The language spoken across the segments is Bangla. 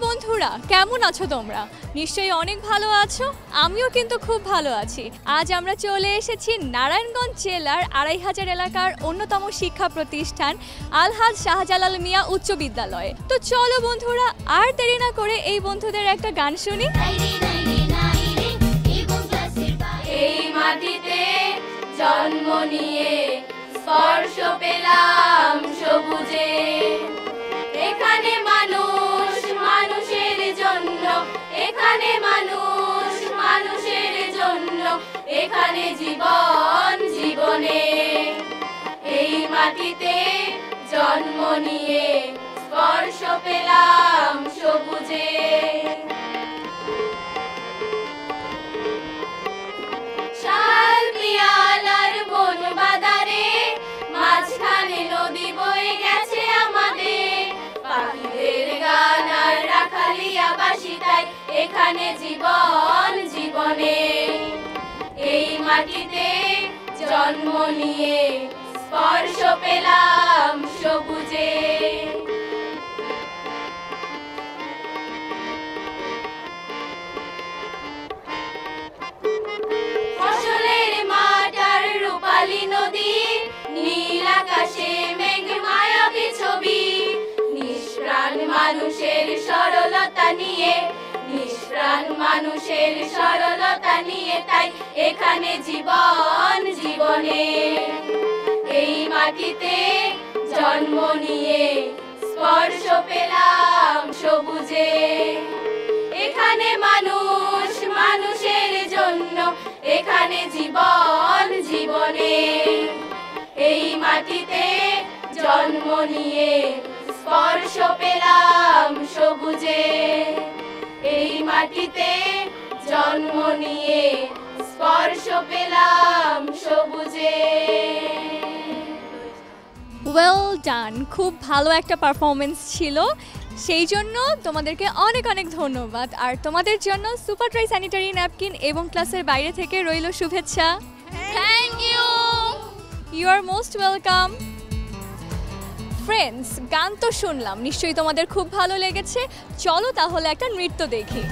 বন্ধুরা, কেমন আছো তোমরা? নিশ্চয়ই অনেক ভালো আছো। আমিও কিন্তু খুব ভালো আছি। আজ আমরা চলে এসেছি নারায়ণগঞ্জ জেলার ২৫০০ এলাকার অন্যতম শিক্ষা প্রতিষ্ঠান আলহাজ শাহজালাল মিয়া উচ্চ বিদ্যালয়ে। তো চলো বন্ধুরা, আর দেরি না করে এই বন্ধুদের একটা গান শুনি। এই মাটিতে জন্ম নিয়ে স্পর্শ পেলাম সবুজে, এখানে মানুষ মানুষের জন্য, এখানে মানুষ মানুষের জন্য, এখানে জীবন জীবনে। এই মাটিতে জন্ম নিয়ে স্পর্শ পেলাম সবুজে। শাল পিয়ালার বন বাদারে মাঝখানে নদী বয়ে গেছে আমাদের, পাখিদের গান আর রাখালিয়া বাসি তাই এখানে জীবন জীবনে। এই মাটিতে জন্ম নিয়ে স্পর্শ পেলাম সবুজে। ফসলের মাঠ আর রূপালী নদী, নীল আকাশে মেঘ মায়াবী ছবি, নিষ্প্রাণ মানুষের সরলতা নিয়ে, নিষ্প্রাণ মানুষের সরলতা নিয়ে তাই এখানে জীবন জীবনে। এই মাটিতে জন্ম নিয়ে স্পর্শ পেলাম সবুজে, এখানে মানুষ মানুষের জন্য, এখানে জীবন জীবনে। এই মাটিতে জন্ম নিয়ে স্পর্শ পেলাম সবুজে, এই মাটিতে জন্ম নিয়ে স্পর্শ পেলাম সবুজে। ওয়েল ডান, খুব ভালো একটা পারফরমেন্স ছিল, সেই জন্য তোমাদেরকে অনেক অনেক ধন্যবাদ। আর তোমাদের জন্য সুপার ড্রাই স্যানিটারি ন্যাপকিন এবং ক্লাসের বাইরে থেকে রইল শুভেচ্ছা। Thank you. You are most welcome. Friends, গান তো শুনলাম, নিশ্চয়ই তোমাদের খুব ভালো লেগেছে। চলো তাহলে একটা নৃত্য দেখি।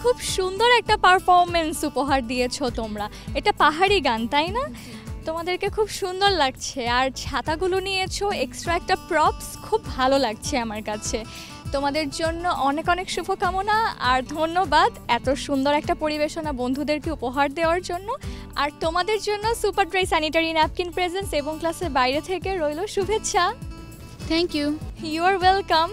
খুব সুন্দর একটা পারফরমেন্স উপহার দিয়েছো তোমরা। এটা পাহাড়ি গান তাই না? তোমাদেরকে খুব সুন্দর লাগছে, আর ছাতাগুলো নিয়েছো, এক্সট্রা একটা প্রপস, খুব ভালো লাগছে আমার কাছে। তোমাদের জন্য অনেক অনেক শুভকামনা আর ধন্যবাদ এত সুন্দর একটা পরিবেশনা বন্ধুদেরকে উপহার দেওয়ার জন্য। আর তোমাদের জন্য super dry sanitary napkin presents এবং ক্লাসের বাইরে থেকে রইল শুভেচ্ছা। Thank you. You are welcome.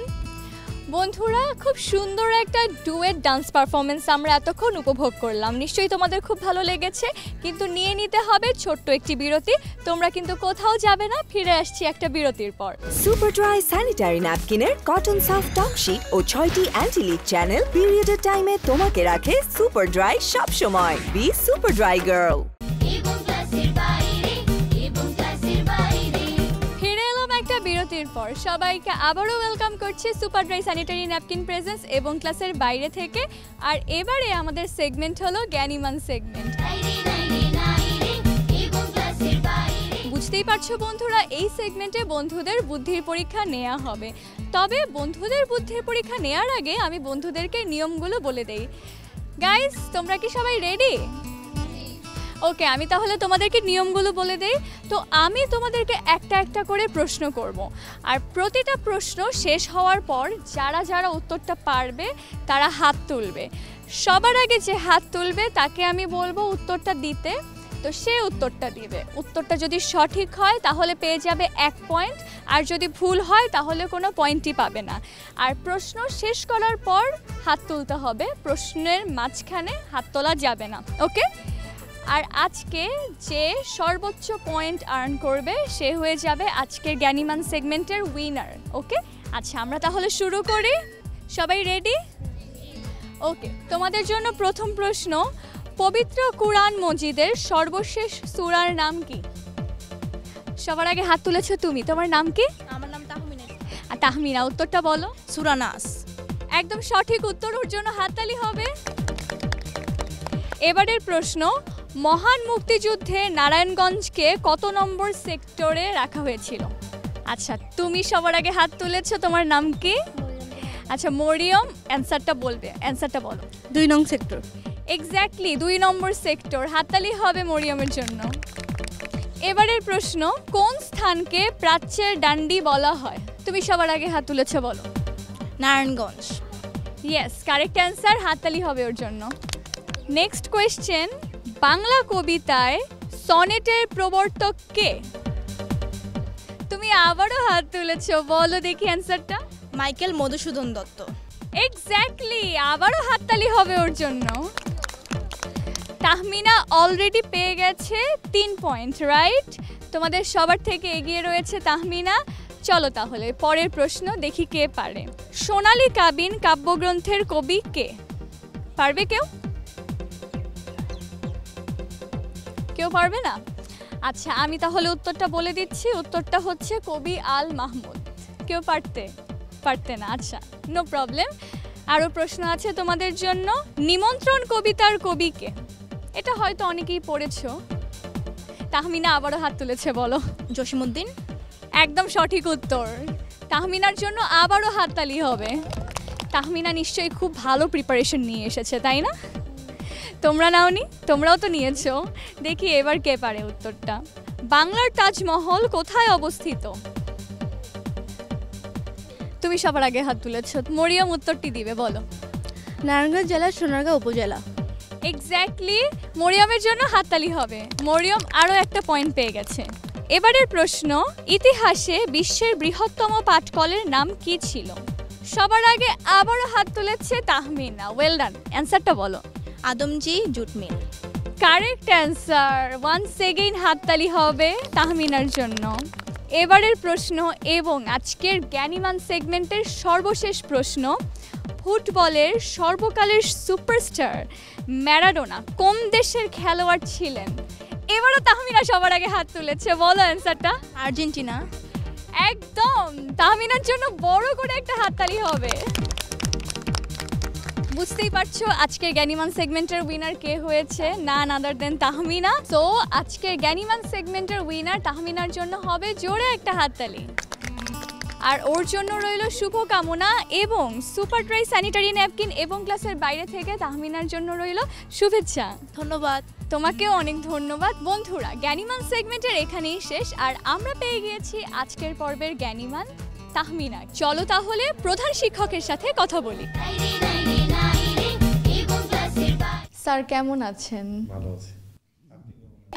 বন্ধুরা, খুব সুন্দর একটা ডুয়েট ডান্স পারফরমেন্স আমরা এতক্ষণ উপভোগ করলাম। নিশ্চয়ই তোমাদের খুব ভালো লেগেছে, কিন্তু নিয়ে নিতে হবে ছোট্ট একটি বিরতি। তোমরা কিন্তু কোথাও যাবে না, ফিরে আসছি একটা বিরতির পর। সুপার ড্রাই স্যানিটারি ন্যাপকিনের কটন সাফট টপ শীট ও 6টি অ্যান্টি লিক চ্যানেল পিরিয়ডের টাইমে তোমাকে রাখে সুপার ড্রাই সব সময়। Be super dry girl. বিরতির পর সবাইকে আবারও ওয়েলকাম করছি super dry sanitary napkin presents এবং ক্লাসের বাইরে থেকে। আর এবারে আমাদের সেগমেন্ট হলো জ্ঞানীমান সেগমেন্ট। বুঝতেই পারছো বন্ধুরা, এই সেগমেন্টে বন্ধুদের বুদ্ধির পরীক্ষা নেওয়া হবে। তবে বন্ধুদের বুদ্ধির পরীক্ষা নেওয়ার আগে আমি বন্ধুদেরকে নিয়মগুলো বলে দেই। গাইস, তোমরা কি সবাই রেডি? ওকে, আমি তাহলে তোমাদেরকে নিয়মগুলো বলে দেই। তো আমি তোমাদেরকে একটা একটা করে প্রশ্ন করব, আর প্রতিটা প্রশ্ন শেষ হওয়ার পর যারা যারা উত্তরটা পারবে তারা হাত তুলবে। সবার আগে যে হাত তুলবে তাকে আমি বলবো উত্তরটা দিতে, তো সে উত্তরটা দিবে। উত্তরটা যদি সঠিক হয় তাহলে পেয়ে যাবে 1 পয়েন্ট, আর যদি ভুল হয় তাহলে কোনো পয়েন্টই পাবে না। আর প্রশ্ন শেষ করার পর হাত তুলতে হবে, প্রশ্নের মাঝখানে হাত তোলা যাবে না। ওকে? আর আজকে যে সর্বোচ্চ পয়েন্ট আর্ন করবে সে হয়ে যাবে আজকের জ্ঞানীমান সেগমেন্টের উইনার। ওকে, আচ্ছা আমরা তাহলে শুরু করি। সবাই রেডি? ওকে, তোমাদের জন্য প্রথম প্রশ্ন, পবিত্র কুরআন মজিদের সর্বশেষ সূরার নাম কি? সবার আগে হাত তুলেছো তুমি, তোমার নাম কি? আমার নাম তাহমিনা। আর তাহমিনা, উত্তরটা বলো। সূরা নাস। একদম সঠিক উত্তর, ওর জন্য হাততালি হবে। এবারের প্রশ্ন, মহান মুক্তিযুদ্ধে নারায়ণগঞ্জকে কত নম্বর সেক্টরে রাখা হয়েছিল? আচ্ছা, তুমি সবার আগে হাত তুলেছো, তোমার নাম কি? আচ্ছা মরিয়ম, অ্যান্সারটা বলবে, অ্যান্সারটা বলো। 2 নং সেক্টর। এক্স্যাক্টলি 2 নম্বর সেক্টর, হাততালি হবে মরিয়মের জন্য। এবারের প্রশ্ন, কোন স্থানকে প্রাচ্যের ডান্ডি বলা হয়? তুমি সবার আগে হাত তুলেছো, বলো। নারায়ণগঞ্জ। ইয়েস, কারেক্ট অ্যান্সার, হাততালি হবে ওর জন্য। নেক্সট কোয়েশ্চেন, বাংলা কবিতায় সনেটের প্রবর্তক কে? তুমি আবারও হাত তুলেছো, বলো দেখি অ্যান্সারটা। মাইকেল মধুসূদন দত্ত। এক্স্যাক্টলি, আবারও হাততালি হবে ওর জন্য। তাহমিনা অলরেডি পেয়ে গেছে 3 পয়েন্ট, রাইট? তোমাদের সবার থেকে এগিয়ে রয়েছে তাহমিনা। চলো তাহলে পরের প্রশ্ন, দেখি কে পারে। সোনালী কাবিন কাব্যগ্রন্থের কবি কে? পারবে কেউ? কেউ পারবে না? আচ্ছা, আমি তাহলে উত্তরটা বলে দিচ্ছি। উত্তরটা হচ্ছে কবি আল মাহমুদ। কেউ পারতে না? আচ্ছা, নো প্রবলেম। আরও প্রশ্ন আছে তোমাদের জন্য, নিমন্ত্রণ কবিতার কবি কে? এটা হয়তো অনেকেই পড়েছো। তাহমিনা আবারও হাত তুলেছে, বলো। জসিমউদ্দিন। একদম সঠিক উত্তর, তাহমিনার জন্য আবারও হাততালি হবে। তাহমিনা নিশ্চয়ই খুব ভালো প্রিপারেশন নিয়ে এসেছে, তাই না? তোমরা নাওনি? তোমরাও তো নিয়েছো। দেখি এবার কে পারে উত্তরটা। বাংলার তাজমহল কোথায় অবস্থিত? তুমি সবার আগে হাত তুলেছো, মরিয়ম উত্তরটি দিবে, বলো। নারায়ণগঞ্জ জেলার সোনারগাঁও উপজেলা। এক্স্যাক্টলি, মরিয়মের জন্য হাততালি হবে। মরিয়ম আরও একটা পয়েন্ট পেয়ে গেছে। এবারের প্রশ্ন, ইতিহাসে বিশ্বের বৃহত্তম পাটকলের নাম কি ছিল? সবার আগে আবারও হাত তুলেছে তাহমিনা। ওয়েল ডান, অ্যান্সারটা বলো। Adamjee jute mill. Correct answer, once again হাততালি হবে তাহমিনার জন্য। এবারের প্রশ্ন এবং আজকের জ্ঞানীমান সেগমেন্টের সর্বশেষ প্রশ্ন, ফুটবলের সর্বকালের সুপারস্টার ম্যারাডোনা কোন দেশের খেলোয়াড় ছিলেন? এবারও তাহমিনা সবার আগে হাত তুলেছে, বলো অ্যান্সারটা। আর্জেন্টিনা। একদম, তাহমিনার জন্য বড় করে একটা হাততালি হবে। বুঝতেই পারছো আজকের জ্ঞানীমান সেগমেন্টের উইনার কে হয়েছে, নান আদার দেন তাহমিনা। সো আজকের জ্ঞানীমান সেগমেন্টের উইনার তাহমিনার জন্য হবে জোরে একটা হাততালি। আর ওর জন্য রইল শুভকামনা এবং সুপার ড্রাই স্যানিটারি ন্যাপকিন এবং ক্লাসের বাইরে থেকে তাহমিনার জন্য রইল শুভেচ্ছা। ধন্যবাদ। তোমাকেও অনেক ধন্যবাদ। বন্ধুরা, জ্ঞানীমান সেগমেন্টের এখানেই শেষ, আর আমরা পেয়ে গিয়েছি আজকের পর্বের জ্ঞানীমান তাহমিনা। চলো তাহলে প্রধান শিক্ষকের সাথে কথা বলি। স্যার কেমন আছেন? ভালো আছি।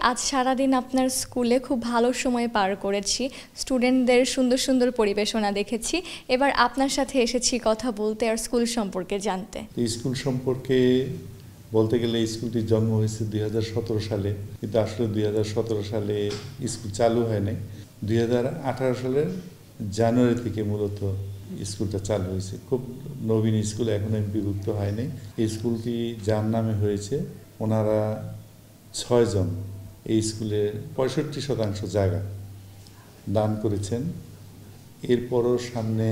আজ সারাদিন আপনার স্কুলে খুব ভালো সময় পার করেছি, স্টুডেন্টদের সুন্দর সুন্দর পরিবেশনা দেখেছি। এবার আপনার সাথে এসেছি কথা বলতে আর স্কুল সম্পর্কে জানতে। স্কুল সম্পর্কে বলতে গেলে স্কুলটির জন্ম হয়েছে 2017 সালে, কিন্তু আসলে 2017 সালে স্কুল চালু হয় নাই। 2018 সালের জানুয়ারি থেকে মূলত স্কুলটা চালু হয়েছে। খুব নবীন স্কুল, এখনো বিভক্ত হয়নি। এই স্কুলটি যার নামে হয়েছে ওনারা 6 জন এই স্কুলের 65% জায়গা দান করেছেন। এরপরও সামনে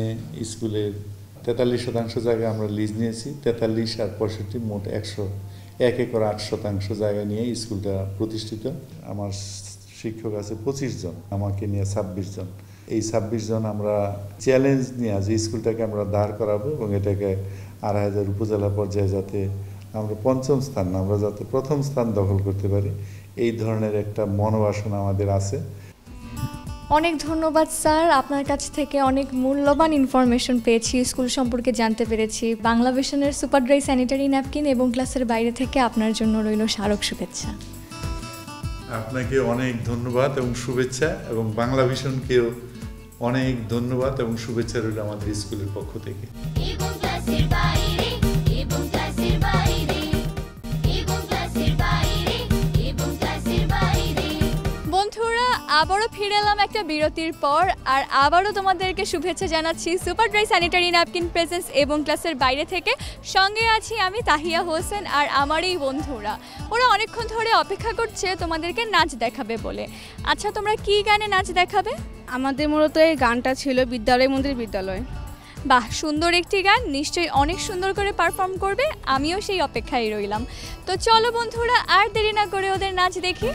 স্কুলের 43% জায়গা আমরা লিজ নিয়েছি। 43 আর 65 মোট 101 একর 8% জায়গা নিয়ে স্কুলটা প্রতিষ্ঠিত। আমার শিক্ষক আছে 25 জন, আমাকে নিয়ে 26 জন। এই 26 জন আমরা চ্যালেঞ্জ নিয়ে যে স্কুলটাকে আমরা দাঁড় করাবো এবং এটাকে 2500 উপজেলা পর্যায়ে যাতে আমরা 5ম স্থান না, আমরা যাতে 1ম স্থান দখল করতে পারি, এই ধরনের একটা মনোবাসনা আমাদের আছে। অনেক ধন্যবাদ স্যার, আপনার কাছ থেকে অনেক মূল্যবান ইনফরমেশন পেয়েছি, স্কুল সম্পর্কে জানতে পেরেছি। বাংলা ভিশনের সুপার ড্রাই স্যানিটারি ন্যাপকিন এবং ক্লাসের বাইরে থেকে আপনার জন্য রইল স্মারক শুভেচ্ছা। আপনাকে অনেক ধন্যবাদ এবং শুভেচ্ছা, এবং বাংলা ভিশনকেও অনেক ধন্যবাদ এবং শুভেচ্ছা রইল আমাদের স্কুলের পক্ষ থেকে। বন্ধুরা, আবারও ফিরে এলাম একটা বিরতির পর, আর আবারও তোমাদেরকে শুভেচ্ছা জানাচ্ছি super dry sanitary napkin presents এবং ক্লাসের বাইরে থেকে। সঙ্গে আছি আমি তাহিয়া হোসেন আর আমার এই বন্ধুরা। ওরা অনেকক্ষণ ধরে অপেক্ষা করছে তোমাদেরকে নাচ দেখাবে বলে। আচ্ছা, তোমরা কি গানে নাচ দেখাবে? আমাদের মূলত এই গানটা ছিল বিদ্যালয় মন্দির বিদ্যালয়। বাহ, সুন্দর একটি গান, নিশ্চয়ই অনেক সুন্দর করে পারফর্ম করবে। আমিও সেই অপেক্ষায় রইলাম। তো চলো বন্ধুরা, আর দেরি না করে ওদের নাচ দেখি।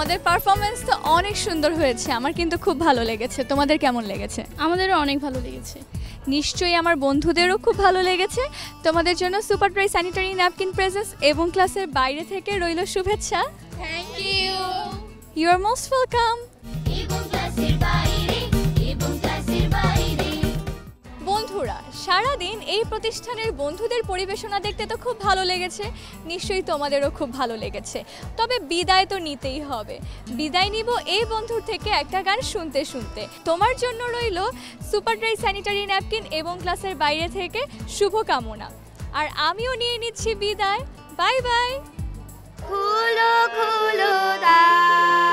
তোমাদের পারফরমেন্স তো অনেক সুন্দর হয়েছে, আমার কিন্তু খুব ভালো লেগেছে। তোমাদের কেমন লেগেছে? আমাদেরও অনেক ভালো লেগেছে। নিশ্চয়ই আমার বন্ধুদেরও খুব ভালো লেগেছে। তোমাদের জন্য super dry sanitary napkin presents এবং ক্লাসের বাইরে থেকে রইল শুভেচ্ছা। Thank you. You are most welcome. বন্ধুরা, সারাদিন এই প্রতিষ্ঠানের বন্ধুদের পরিবেশনা দেখতে তো খুব ভালো লেগেছে, নিশ্চয়ই তোমাদেরও খুব ভালো লেগেছে। তবে বিদায় তো নিতেই হবে। বিদায় নিব এই বন্ধুর থেকে একটা গান শুনতে শুনতে। তোমার জন্য রইল সুপার ড্রাই স্যানিটারি ন্যাপকিন এবং ক্লাসের বাইরে থেকে শুভকামনা। আর আমিও নিয়ে নিচ্ছি বিদায়। Bye bye. খুলো খুলো দ্বার।